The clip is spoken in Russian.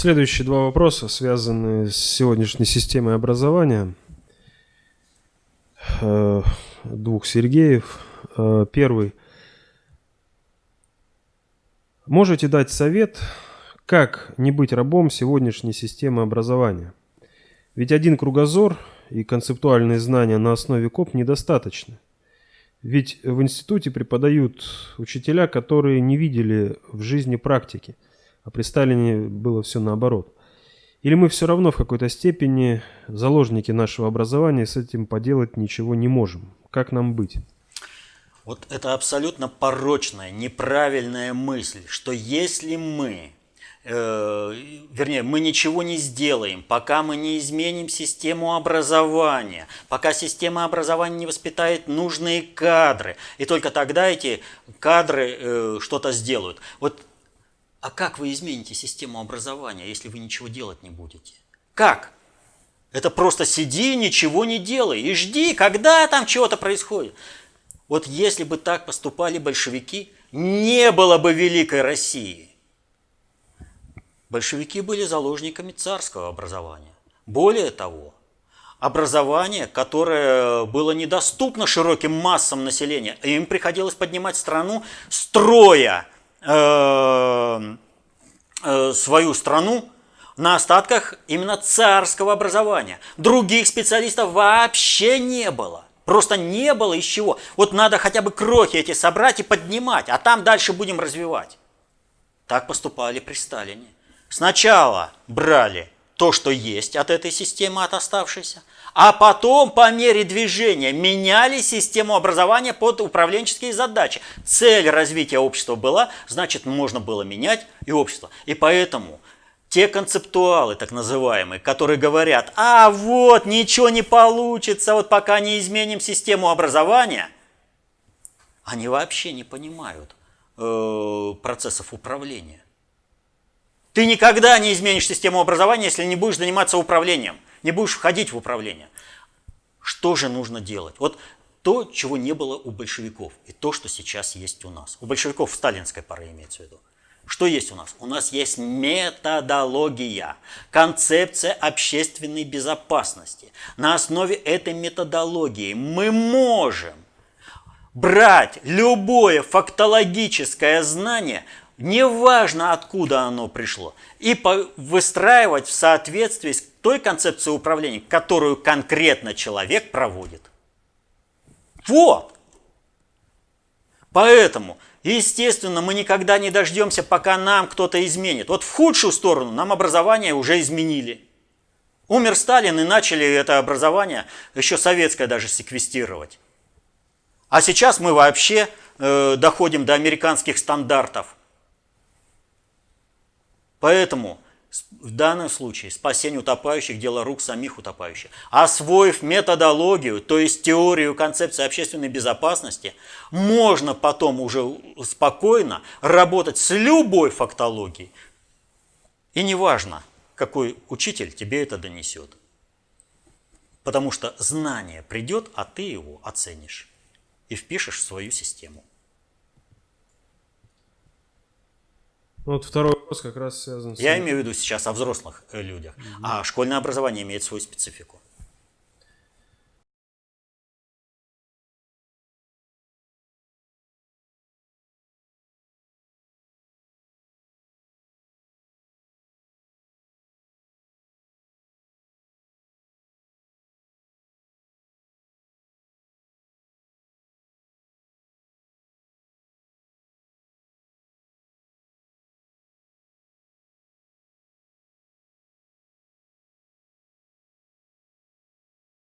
Следующие два вопроса связаны с сегодняшней системой образования. Двух Сергеев. Первый. Можете дать совет, как не быть рабом сегодняшней системы образования? Ведь один кругозор и концептуальные знания на основе КОП недостаточны. Ведь в институте преподают учителя, которые не видели в жизни практики, а при Сталине было все наоборот. Или мы все равно в какой-то степени заложники нашего образования, и с этим поделать ничего не можем? Как нам быть? Вот это абсолютно порочная, неправильная мысль, что если мы, мы ничего не сделаем, пока мы не изменим систему образования, пока система образования не воспитает нужные кадры, и только тогда эти кадры что-то сделают. Вот, а как вы измените систему образования, если вы ничего делать не будете? Как? Это просто сиди, ничего не делай и жди, когда там чего-то происходит. Вот если бы так поступали большевики, не было бы Великой России. Большевики были заложниками царского образования. Более того, образование, которое было недоступно широким массам населения, им приходилось поднимать страну, строя свою страну на остатках именно царского образования. Других специалистов вообще не было. Просто не было из чего. Вот надо хотя бы крохи эти собрать и поднимать, а там дальше будем развивать. Так поступали при Сталине. Сначала брали то, что есть от этой системы, от оставшейся, а потом по мере движения меняли систему образования под управленческие задачи. Цель развития общества была, значит, можно было менять и общество. И поэтому те концептуалы, так называемые, которые говорят, а вот ничего не получится, вот пока не изменим систему образования, они вообще не понимают процессов управления. Ты никогда не изменишь систему образования, если не будешь заниматься управлением, не будешь входить в управление. Что же нужно делать? Вот то, чего не было у большевиков, и то, что сейчас есть у нас. У большевиков в сталинской поры имеется в виду. Что есть у нас? У нас есть методология, концепция общественной безопасности. На основе этой методологии мы можем брать любое фактологическое знание, неважно откуда оно пришло, и выстраивать в соответствии с той концепцией управления, которую конкретно человек проводит. Вот! Поэтому, естественно, мы никогда не дождемся, пока нам кто-то изменит. Вот в худшую сторону нам образование уже изменили. Умер Сталин, и начали это образование, еще советское даже, секвестировать. А сейчас мы вообще доходим до американских стандартов. Поэтому в данном случае спасение утопающих – дело рук самих утопающих. Освоив методологию, то есть теорию концепции общественной безопасности, можно потом уже спокойно работать с любой фактологией. И неважно, какой учитель тебе это донесет. Потому что знание придет, а ты его оценишь и впишешь в свою систему. Вот второй вопрос как раз связан с... Я имею в виду сейчас о взрослых людях. А школьное образование имеет свою специфику.